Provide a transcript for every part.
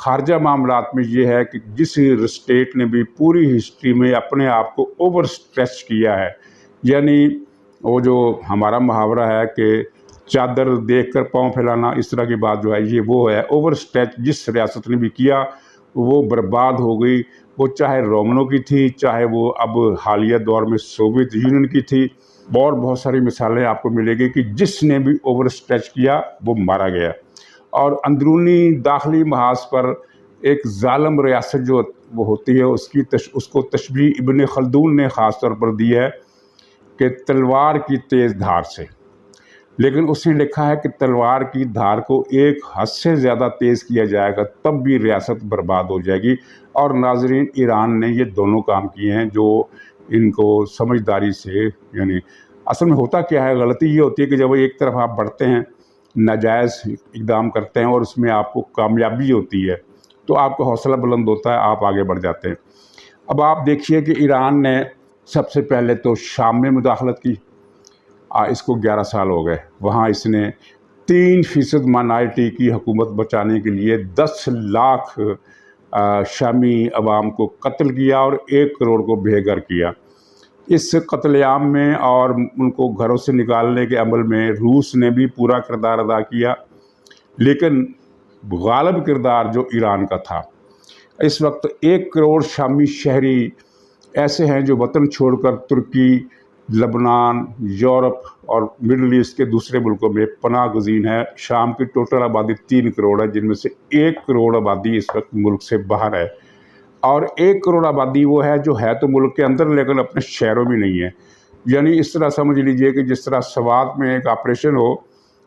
خارجہ معاملات میں یہ ہے کہ جس اسٹیٹ نے بھی پوری ہسٹری میں اپنے آپ کو اوور اسٹریچ کیا ہے، یعنی وہ جو ہمارا محاورہ ہے کہ چادر دیکھ کر پاؤں پھیلانا، اس طرح کی بات جو ہے یہ وہ ہے اوور اسٹریچ جس ریاست نے بھی کیا وہ برباد ہو گئی، وہ چاہے رومنوں کی تھی، چاہے وہ اب حالیہ دور میں سوویت یونین کی تھی، اور بہت ساری مثالیں آپ کو ملے گی کہ جس نے بھی اوور اسٹریچ کیا وہ مارا گیا۔ اور اندرونی داخلی محاذ پر ایک ظالم ریاست جو وہ ہوتی ہے اس کو تشبیہ ابن خلدون نے خاص طور پر دی ہے کہ تلوار کی تیز دھار سے، لیکن اس نے لکھا ہے کہ تلوار کی دھار کو ایک حد سے زیادہ تیز کیا جائے گا تب بھی ریاست برباد ہو جائے گی۔ اور ناظرین، ایران نے یہ دونوں کام کیے ہیں جو ان کو سمجھداری سے، یعنی اصل میں ہوتا کیا ہے، غلطی یہ ہوتی ہے کہ جب ایک طرف آپ بڑھتے ہیں، ناجائز اقدام کرتے ہیں اور اس میں آپ کو کامیابی ہوتی ہے تو آپ کا حوصلہ بلند ہوتا ہے، آپ آگے بڑھ جاتے ہیں۔ اب آپ دیکھیے کہ ایران نے سب سے پہلے تو شام میں مداخلت کی، اس کو 11 سال ہو گئے، وہاں اس نے 3% مائنارٹی کی حکومت بچانے کے لیے 10 لاکھ شامی عوام کو قتل کیا اور 1 کروڑ کو بے گھر کیا۔ اس قتل عام میں اور ان کو گھروں سے نکالنے کے عمل میں روس نے بھی پورا کردار ادا کیا، لیکن غالب کردار جو ایران کا تھا۔ اس وقت 1 کروڑ شامی شہری ایسے ہیں جو وطن چھوڑ کر ترکی، لبنان، یورپ اور مڈل ایسٹ کے دوسرے ملکوں میں پناہ گزین ہے۔ شام کی ٹوٹل آبادی 3 کروڑ ہے، جن میں سے 1 کروڑ آبادی اس وقت ملک سے باہر ہے، اور 1 کروڑ آبادی وہ ہے جو ہے تو ملک کے اندر لیکن اپنے شہروں میں نہیں ہے۔ یعنی اس طرح سمجھ لیجئے کہ جس طرح سوات میں ایک آپریشن ہو،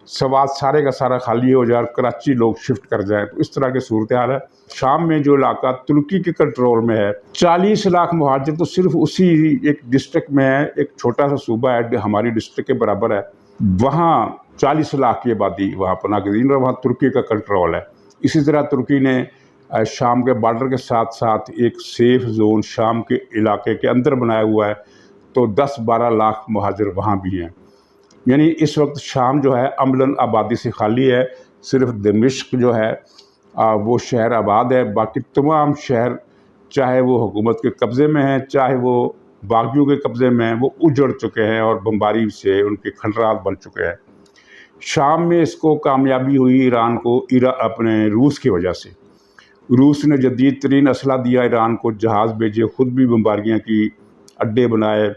سوات سارے کا سارا خالی ہو جائے اور کراچی لوگ شفٹ کر جائیں، تو اس طرح کی صورتحال ہے۔ شام میں جو علاقہ ترکی کے کنٹرول میں ہے، 40 لاکھ مہاجر تو صرف اسی ایک ڈسٹرکٹ میں ہے، ایک چھوٹا سا صوبہ ہے ہماری ڈسٹرکٹ کے برابر ہے، وہاں 40 لاکھ کی آبادی وہاں پناہ گزین اور وہاں ترکی کا کنٹرول ہے۔ اسی طرح ترکی نے شام کے بارڈر کے ساتھ ساتھ ایک سیف زون شام کے علاقے کے اندر بنایا ہوا ہے، تو 10-12 لاکھ مہاجر وہاں بھی ہیں۔ یعنی اس وقت شام جو ہے عملاً آبادی سے خالی ہے، صرف دمشق جو ہے وہ شہر آباد ہے، باقی تمام شہر چاہے وہ حکومت کے قبضے میں ہیں چاہے وہ باغیوں کے قبضے میں ہیں، وہ اجڑ چکے ہیں اور بمباری سے ان کے کھنڈرات بن چکے ہیں۔ شام میں اس کو کامیابی ہوئی ایران کو اپنے روس کی وجہ سے۔ روس نے جدید ترین اسلحہ دیا ایران کو، جہاز بھیجے، خود بھی بمباریاں کی، اڈے بنائے،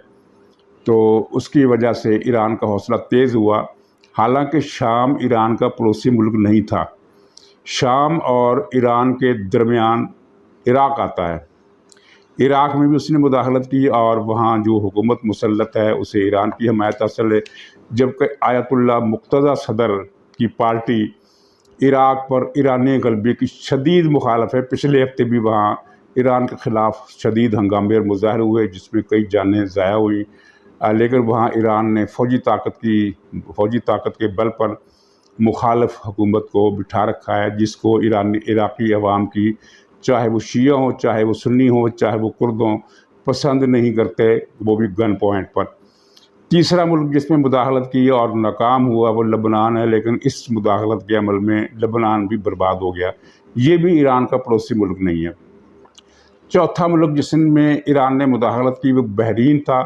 تو اس کی وجہ سے ایران کا حوصلہ تیز ہوا۔ حالانکہ شام ایران کا پڑوسی ملک نہیں تھا، شام اور ایران کے درمیان عراق آتا ہے، عراق میں بھی اس نے مداخلت کی اور وہاں جو حکومت مسلط ہے اسے ایران کی حمایت حاصل ہے، جبکہ آیت اللہ مقتدیٰ صدر کی پارٹی عراق پر ایرانی غلبے کی شدید مخالف ہے۔ پچھلے ہفتے بھی وہاں ایران کے خلاف شدید ہنگامے اور مظاہرے ہوئے جس میں کئی جانیں ضائع ہوئیں، لیکن وہاں ایران نے فوجی طاقت کے بل پر مخالف حکومت کو بٹھا رکھا ہے، جس کو عراقی عوام کی، چاہے وہ شیعہ ہوں، چاہے وہ سنی ہوں، چاہے وہ کرد ہوں، پسند نہیں کرتے، وہ بھی گن پوائنٹ پر۔ تیسرا ملک جس میں مداخلت کی اور ناکام ہوا وہ لبنان ہے، لیکن اس مداخلت کے عمل میں لبنان بھی برباد ہو گیا، یہ بھی ایران کا پڑوسی ملک نہیں ہے۔ چوتھا ملک جس میں ایران نے مداخلت کی وہ بحرین تھا،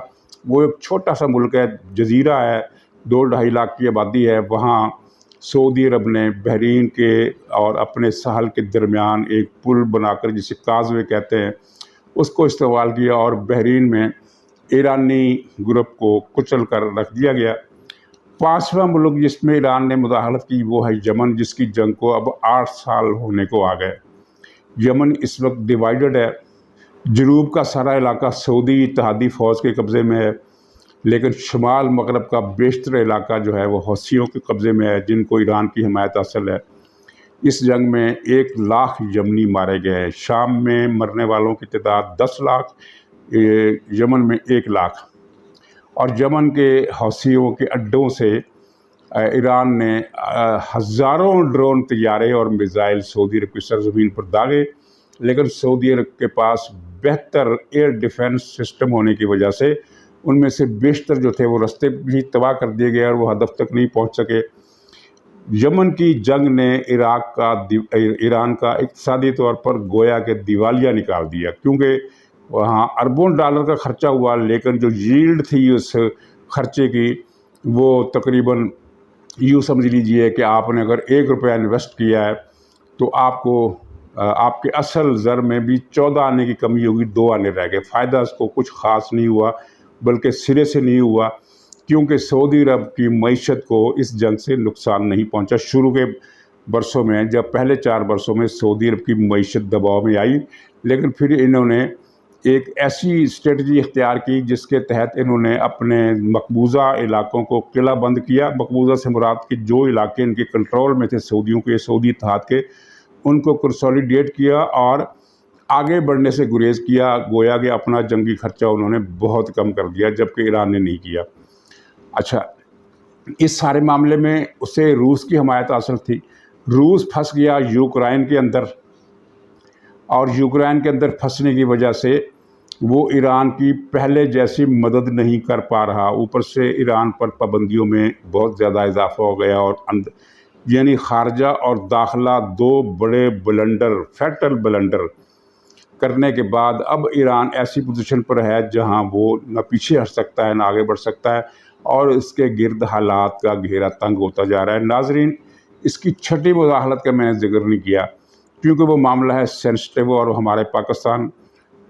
وہ ایک چھوٹا سا ملک ہے، جزیرہ ہے، 2-2.5 لاکھ کی آبادی ہے۔ وہاں سعودی عرب نے بحرین کے اور اپنے ساحل کے درمیان ایک پل بنا کر جسے کازوے کہتے ہیں اس کو استعمال کیا اور بحرین میں ایرانی گروپ کو کچل کر رکھ دیا گیا۔ 5واں ملک جس میں ایران نے مداخلت کی وہ ہے یمن، جس کی جنگ کو اب 8 سال ہونے کو آ گئے۔ یمن اس وقت ڈیوائیڈڈ ہے، جنوب کا سارا علاقہ سعودی اتحادی فوج کے قبضے میں ہے، لیکن شمال مغرب کا بیشتر علاقہ جو ہے وہ حوثیوں کے قبضے میں ہے، جن کو ایران کی حمایت حاصل ہے۔ اس جنگ میں 1 لاکھ یمنی مارے گئے ہیں۔ شام میں مرنے والوں کی تعداد 10 لاکھ، یمن میں 1 لاکھ۔ اور یمن کے حوثیوں کے اڈوں سے ایران نے ہزاروں ڈرون طیارے اور میزائل سعودی عرب کی سرزمین پر داغے، لیکن سعودی عرب کے پاس بہتر ایئر ڈیفنس سسٹم ہونے کی وجہ سے ان میں سے بیشتر جو تھے وہ رستے بھی تباہ کر دیے گئے اور وہ ہدف تک نہیں پہنچ سکے۔ یمن کی جنگ نے ایران کا اقتصادی طور پر گویا کہ دیوالیہ نکال دیا، کیونکہ وہاں اربوں ڈالر کا خرچہ ہوا، لیکن جو ییلڈ تھی اس خرچے کی وہ تقریباً یوں سمجھ لیجئے کہ آپ نے اگر 1 روپیہ انویسٹ کیا ہے تو آپ کو آپ کے اصل زر میں بھی 14 آنے کی کمی ہوگی، 2 آنے رہ گئے۔ فائدہ اس کو کچھ خاص نہیں ہوا، بلکہ سرے سے نہیں ہوا، کیونکہ سعودی عرب کی معیشت کو اس جنگ سے نقصان نہیں پہنچا۔ شروع کے برسوں میں، جب پہلے 4 برسوں میں سعودی عرب کی معیشت دباؤ میں آئی، لیکن پھر انہوں نے ایک ایسی اسٹریٹجی اختیار کی جس کے تحت انہوں نے اپنے مقبوضہ علاقوں کو قلعہ بند کیا۔ مقبوضہ سے مراد کہ جو علاقے ان کے کنٹرول میں تھے سعودیوں کے، سعودی اتحاد کے، ان کو کنسولیڈیٹ کیا اور آگے بڑھنے سے گریز کیا۔ گویا کہ اپنا جنگی خرچہ انہوں نے بہت کم کر دیا، جبکہ ایران نے نہیں کیا۔ اچھا، اس سارے معاملے میں اسے روس کی حمایت حاصل تھی۔ روس پھنس گیا یوکرائن کے اندر، اور یوکرائن کے اندر پھنسنے کی وجہ سے وہ ایران کی پہلے جیسی مدد نہیں کر پا رہا۔ اوپر سے ایران پر پابندیوں میں بہت زیادہ اضافہ ہو گیا، اور یعنی خارجہ اور داخلہ 2 بڑے بلنڈر، فیٹل بلنڈر کرنے کے بعد اب ایران ایسی پوزیشن پر ہے جہاں وہ نہ پیچھے ہٹ سکتا ہے نہ آگے بڑھ سکتا ہے، اور اس کے گرد حالات کا گھیرا تنگ ہوتا جا رہا ہے۔ ناظرین، اس کی چھٹی مداخلت کا میں نے ذکر نہیں کیا، کیونکہ وہ معاملہ ہے سینسٹیو اور ہمارے پاکستان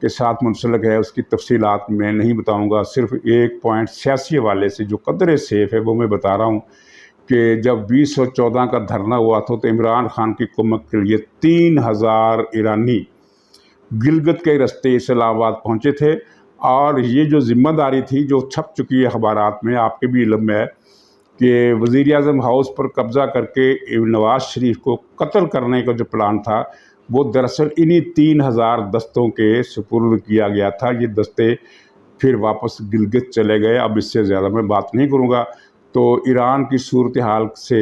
کے ساتھ منسلک ہے۔ اس کی تفصیلات میں نہیں بتاؤں گا، صرف ایک پوائنٹ سیاسی حوالے سے جو قدرے سیف ہے وہ میں بتا رہا ہوں کہ جب 2014 کا دھرنا ہوا تھا تو عمران خان کی کمک کے لیے 3000 ایرانی گلگت کے راستے اسلام آباد پہنچے تھے، اور یہ جو ذمہ داری تھی جو چھپ چکی ہے اخبارات میں، آپ کے بھی علم میں ہے کہ وزیر اعظم ہاؤس پر قبضہ کر کے نواز شریف کو قتل کرنے کا جو پلان تھا وہ دراصل انہی 3000 دستوں کے سپرد کیا گیا تھا۔ یہ دستے پھر واپس گلگت چلے گئے۔ اب اس سے زیادہ میں بات نہیں کروں گا۔ تو ایران کی صورتحال سے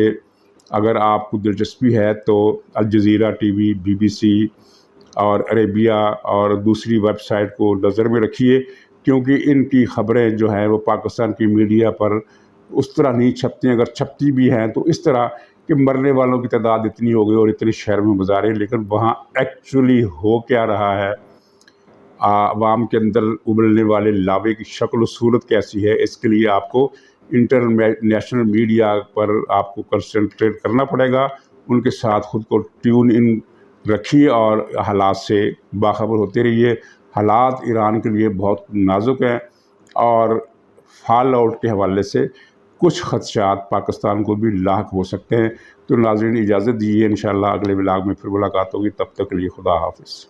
اگر آپ کو دلچسپی ہے تو الجزیرہ ٹی وی، BBC اور عربیہ اور دوسری ویب سائٹ کو نظر میں رکھیے، کیونکہ ان کی خبریں جو ہیں وہ پاکستان کی میڈیا پر اس طرح نہیں چھپتی، اگر چھپتی بھی ہیں تو اس طرح کہ مرنے والوں کی تعداد اتنی ہو گئی اور اتنی شہر میں مظاہرے، لیکن وہاں ایکچولی ہو کیا رہا ہے، عوام کے اندر ابلنے والے لاوے کی شکل و صورت کیسی ہے، اس کے لیے آپ کو انٹرنیشنل میڈیا پر آپ کو کنسنٹریٹ کرنا پڑے گا۔ ان کے ساتھ خود کو ٹیون ان رکھیے اور حالات سے باخبر ہوتے رہیے۔ حالات ایران کے لیے بہت نازک ہیں، اور فال آؤٹ کے حوالے سے کچھ خدشات پاکستان کو بھی لاحق ہو سکتے ہیں۔ تو ناظرین، اجازت دیجیے، انشاءاللہ اگلے ولاگ میں پھر ملاقات ہوگی، تب تک کے لیے خدا حافظ۔